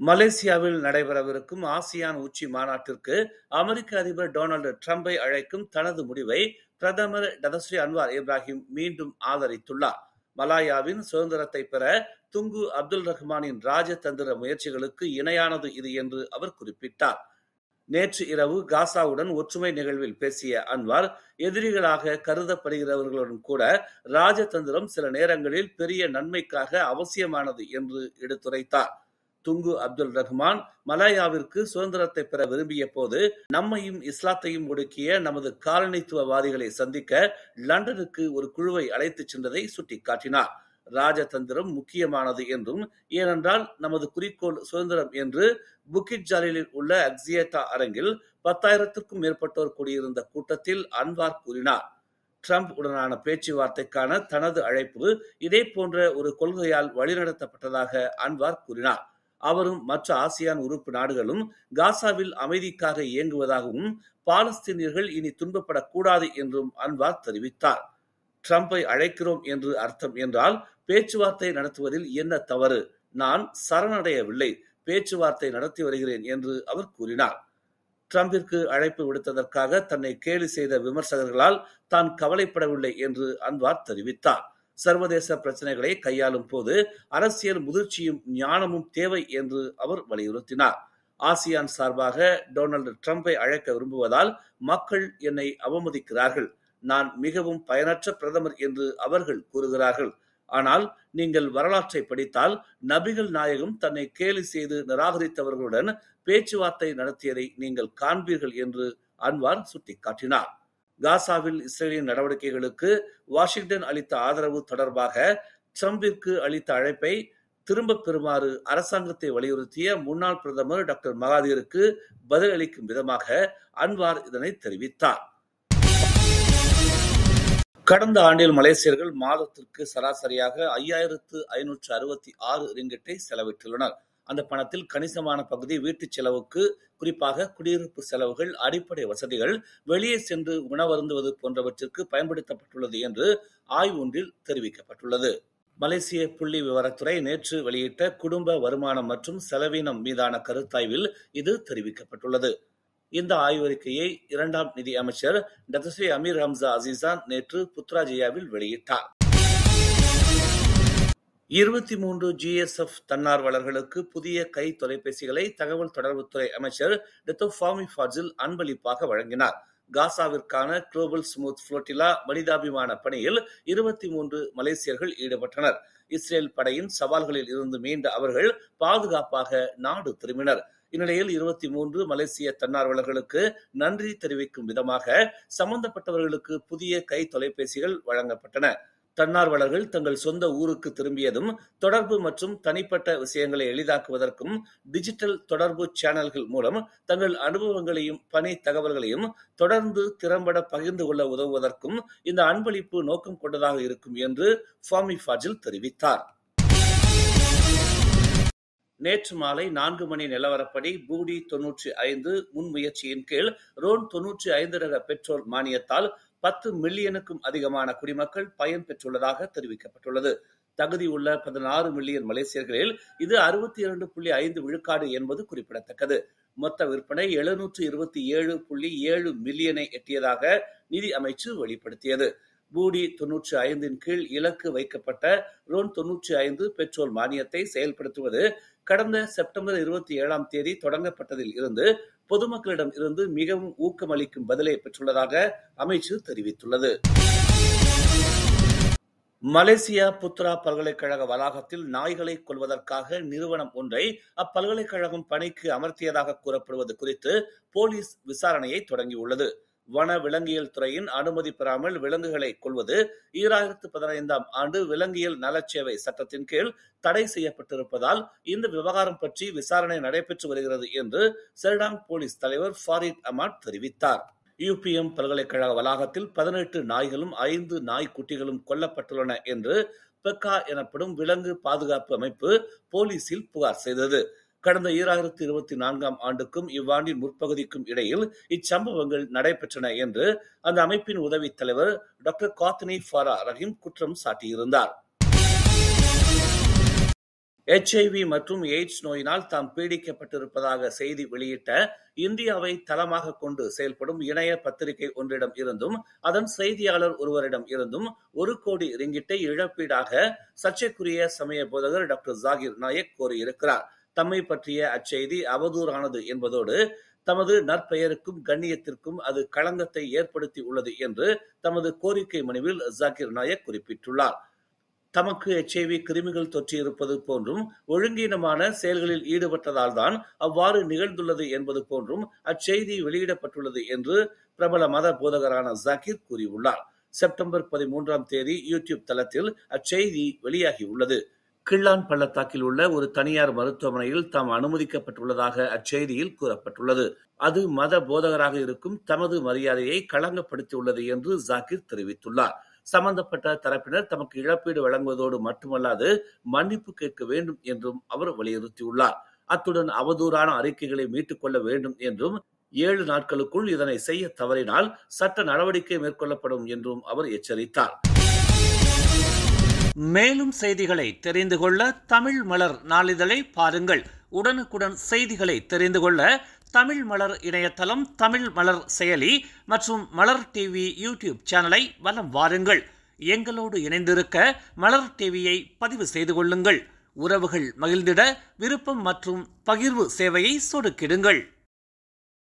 மலேசியாவில் நடைபெறவிருக்கும் ஆசியான் உச்சி மாநாட்டிற்கு அமெரிக்க அதிபர் டொனால்டு டிரம்பை அழைக்கும் தனது முடிவை பிரதமர் டதஸ்ரீ அன்வார் இப்ராஹிம் மீண்டும் ஆதரித்துள்ளார். மலாயாவின் சுதந்திரத்தை பெற துங்கு அப்துல் ரஹ்மானின் ராஜதந்திர முயற்சிகளுக்கு இணையானது இது என்று அவர் குறிப்பிட்டார். நேற்று இரவு காசாவுடன் ஒற்றுமை நிகழ்வில் பேசிய அன்வார், எதிரிகளாக கருதப்படுகிறவர்களுடன் கூட ராஜதந்திரம் சில நேரங்களில் பெரிய நன்மைக்காக அவசியமானது என்று எடுத்துரைத்தார். துங்கு அப்துல் ரஹ்மான் மலாயாவிற்கு சுதந்திரத்தை பெற விரும்பிய போது நம்மையும் இஸ்லாத்தையும் ஒடுக்கிய நமது காலனித்துவவாதிகளை சந்திக்க லண்டனுக்கு ஒரு குழுவை அழைத்துச் சென்றதை சுட்டிக்காட்டினார். ராஜதந்திரம் முக்கியமானது என்றும், ஏனென்றால் நமது குறிக்கோள் சுதந்திரம் என்று புக்கிட் ஜாலிலில் உள்ள அக்சியேட்டா அரங்கில் 10,000க்கும் மேற்பட்டோர் கூடியிருந்த கூட்டத்தில் அன்வார் கூறினார். ட்ரம்ப் உடனான பேச்சுவார்த்தைக்கான தனது அழைப்பு இதே போன்ற ஒரு கொள்கையால் வழிநடத்தப்பட்டதாக அன்வார் கூறினார். அவரும் மற்ற ஆசியான் உறுப்பு நாடுகளும் காசாவில் அமைதிக்காக இயங்குவதாகவும், பாலஸ்தீனியர்கள் இனி துன்பப்படக்கூடாது என்றும் அன்வார் தெரிவித்தார். ட்ரம்பை அழைக்கிறோம் என்று அர்த்தம் என்றால் பேச்சுவார்த்தை நடத்துவதில் என்ன தவறு? நான் சரணடையவில்லை, பேச்சுவார்த்தை நடத்தி வருகிறேன் என்று அவர் கூறினார். ட்ரம்பிற்கு அழைப்பு விடுத்ததற்காக தன்னை கேலி செய்த விமர்சகர்களால் தான் கவலைப்படவில்லை என்று அன்வார் தெரிவித்தார். சர்வதேச பிரச்சனைகளை கையாளும் போது அரசியல் முதிர்ச்சியும் ஞானமும் தேவை என்று அவர் வலியுறுத்தினார். ஆசியான் சார்பாக டொனால்டு ட்ரம்பை அழைக்க விரும்புவதால் மக்கள் என்னை அவமதிக்கிறார்கள். நான் மிகவும் பயனற்ற பிரதமர் என்று அவர்கள் கூறுகிறார்கள். ஆனால் நீங்கள் வரலாற்றை படித்தால் நபிகள் நாயகம் தன்னை கேலி செய்து நிராகரித்தவர்களுடன் பேச்சுவார்த்தை நடத்தியதை நீங்கள் காண்பீர்கள் என்று அன்வார் சுட்டிக்காட்டினார். காசாவில் இஸ்ரேலின் நடவடிக்கைகளுக்கு வாஷிங்டன் அளித்த ஆதரவு தொடர்பாக ட்ரம்பிற்கு அளித்த அழைப்பை திரும்பப் பெறுமாறு அரசாங்கத்தை வலியுறுத்திய முன்னாள் பிரதமர் டாக்டர் மகாதீருக்கு பதிலளிக்கும் விதமாக அன்வார் இதனை தெரிவித்தார். கடந்த ஆண்டில் மலேசியர்கள் மாதத்திற்கு சராசரியாக 5,566 ரிங்கிட்டை செலவிட்டுள்ளனர். அந்த பணத்தில் கணிசமான பகுதி வீட்டுச் செலவுக்கு, குறிப்பாக குடியிருப்பு செலவுகள், அடிப்படை வசதிகள், வெளியே சென்று உணவருந்துவது போன்றவற்றிற்கு பயன்படுத்தப்பட்டுள்ளது என்று ஆய்வு ஒன்றில் தெரிவிக்கப்பட்டுள்ளது. மலேசிய புள்ளி விவரத்துறை நேற்று வெளியிட்ட குடும்ப வருமானம் மற்றும் செலவினம் மீதான கருத்தாய்வில் இது தெரிவிக்கப்பட்டுள்ளது. இந்த ஆய்வறிக்கையை 2ஆம் நிதி அமைச்சர் டதஸ்ரீ அமீர் ஹம்சா அசீசான் நேற்று புத்ராஜயாவில் வெளியிட்டார். 23 GSF தன்னார்வலர்களுக்கு புதிய கை தொலைபேசிகளை தகவல் தொடர்புத்துறை அமைச்சர் டத்தோ ஃபாமி ஃபாஜில் அன்பளிப்பாக வழங்கினார். காசாவிற்கான குளோபல் ஸ்மூத் புளோட்டிலா மனிதாபிமான பணியில் 23 மலேசியர்கள் ஈடுபட்டனர். இஸ்ரேல் படையின் சவால்களில் இருந்து மீண்ட அவர்கள் பாதுகாப்பாக நாடு திரும்பினர். இந்நிலையில் 23 மலேசிய தன்னார்வலர்களுக்கு நன்றி தெரிவிக்கும் விதமாக சம்பந்தப்பட்டவர்களுக்கு புதிய கை தொலைபேசிகள் வழங்கப்பட்டன. தன்னார்வலர்கள் தங்கள் சொந்த ஊருக்கு திரும்பியதும் தொடர்பு மற்றும் தனிப்பட்ட விஷயங்களை எளிதாக்குவதற்கும் டிஜிட்டல் தொடர்பு சேனல்கள் மூலம் தங்கள் அனுபவங்களையும் பணி தகவல்களையும் தொடர்ந்து திறம்பட பகிர்ந்து கொள்ள உதவுவதற்கும் இந்த அன்பளிப்பு நோக்கம் கொண்டதாக இருக்கும் என்று ஃபாமி ஃபாஜில் தெரிவித்தார். நேற்று மாலை 4 மணி நிலவரப்படி பூடி 95 முன்முயற்சியின் கீழ் ரோன் 95 ரக பெட்ரோல் மானியத்தால் 10 மில்லியனுக்கும் அதிகமான குடிமக்கள் பயன் பெற்றுள்ளதாக தெரிவிக்கப்பட்டுள்ளது. தகுதி உள்ள 16 மில்லியன் மலேசியர்களில் இது 62.5 விழுக்காடு என்பது குறிப்பிடத்தக்கது. மொத்த விற்பனை 727.7 மில்லியனை எட்டியதாக நிதி அமைச்சு வெளிப்படுத்தியது. பூடி 95 கீழ் இலக்கு வைக்கப்பட்ட ரோன் 95 பெட்ரோல் மானியத்தை செயல்படுத்துவது கடந்த செப்டம்பர் 27ஆம் தேதி தொடங்கப்பட்டதில் இருந்து பொதுமக்களிடம் இருந்து மிகவும் ஊக்கமளிக்கும் பதிலை பெற்றுள்ளதாக அமைச்சு தெரிவித்துள்ளது. மலேசியா புத்ரா பல்கலைக்கழக வளாகத்தில் நாய்களை கொல்வதற்காக நிறுவனம் ஒன்றை அப்பல்கலைக்கழகம் பணிக்கு அமர்த்தியதாக கூறப்படுவது குறித்து போலீஸ் விசாரணையை தொடங்கியுள்ளது. வன விலங்கியல் துறையின் அனுமதி பெறாமல் விலங்குகளை கொல்வது 2015ஆம் ஆண்டு விலங்கியல் நலச்சேவை சட்டத்தின் கீழ் தடை செய்யப்பட்டிருப்பதால் இந்த விவகாரம் பற்றி விசாரணை நடைபெற்று வருகிறது என்று செர்டாங் போலீஸ் தலைவர் ஃபாரிட் அமாட் தெரிவித்தார். UPM பல்கலைக்கழக வளாகத்தில் 18 நாய்களும் 5 நாய்க்குட்டிகளும் கொல்லப்பட்டுள்ளன என்று பெக்கா எனப்படும் விலங்கு பாதுகாப்பு அமைப்பு போலீசில் புகார் செய்தது. கடந்த 2024ஆம் ஆண்டுக்கும் இவ்வாண்டின் முற்பகுதிக்கும் இடையில் இச்சம்பவங்கள் நடைபெற்றன என்று அந்த அமைப்பின் உதவித் தலைவர் டாக்டர் காத்னி ஃபாரா ரஹீம் குற்றம் சாட்டியிருந்தார். HIV மற்றும் எய்ட்ஸ் நோயினால் தாம் பீடிக்கப்பட்டிருப்பதாக செய்தி வெளியிட்ட இந்தியாவை தளமாக கொண்டு செயல்படும் இணைய பத்திரிகை ஒன்றிடம் இருந்தும் அதன் செய்தியாளர் ஒருவரிடம் இருந்தும் 1 கோடி ரிங்கிட்டை இழப்பீடாக சர்ச்சைக்குரிய சமய போதகர் டாக்டர் ஜாகிர் நாயக் கோரியிருக்கிறார். தம்மை பற்றிய அச்செய்தி அவதூறானது என்பதோடு தமது நற்பெயருக்கும் கண்ணியத்திற்கும் அது களங்கத்தை ஏற்படுத்தி உள்ளது என்று தமது கோரிக்கை மனுவில் ஜாகிர் நாயக் குறிப்பிட்டுள்ளார். தமக்கு HIV கிருமிகள் தொற்றியிருப்பது போன்றும் ஒழுங்கீனமான செயல்களில் ஈடுபட்டதால் தான் அவ்வாறு நிகழ்ந்துள்ளது என்பது போன்றும் அச்செய்தி வெளியிடப்பட்டுள்ளது என்று பிரபல மத போதகரான ஜாகிர் கூறியுள்ளார். செப்டம்பர் 13ஆம் தேதி யூடியூப் தளத்தில் அச்செய்தி வெளியாகியுள்ளது. கிள்ளான் பள்ளத்தாக்கில் உள்ள ஒரு தனியார் மருத்துவமனையில் தாம் அனுமதிக்கப்பட்டுள்ளதாக அச்செய்தியில் கூறப்பட்டுள்ளது. அது மத போதகராக இருக்கும் தமது மரியாதையை களங்கப்படுத்தியுள்ளது என்று ஜாகிர் தெரிவித்துள்ளார். சம்பந்தப்பட்ட தரப்பினர் தமக்கு இழப்பீடு வழங்குவதோடு மட்டுமல்லாது மன்னிப்பு கேட்க வேண்டும் என்றும் அவர் வலியுறுத்தியுள்ளார். அத்துடன் அவதூறான அறிக்கைகளை மீட்டுக் கொள்ள வேண்டும் என்றும் 7 நாட்களுக்குள் இதனை செய்ய தவறினால் சட்ட நடவடிக்கை மேற்கொள்ளப்படும் என்றும் அவர் எச்சரித்தார். மேலும் செய்திகளை தெரிந்து கொள்ள தமிழ் மலர் நாளிதழை பாருங்கள். உடனுக்குடன் செய்திகளை தெரிந்து கொள்ள தமிழ் மலர் இணையதளம், தமிழ் மலர் செயலி மற்றும் மலர் டிவி யூடியூப் சேனலை வலம் வாருங்கள். எங்களோடு இணைந்திருக்க மலர் டிவியை பதிவு செய்து கொள்ளுங்கள். உறவுகள் மகிழ்ந்திட விருப்பம் மற்றும் பகிர்வு சேவையை சொடுக்கிடுங்கள்.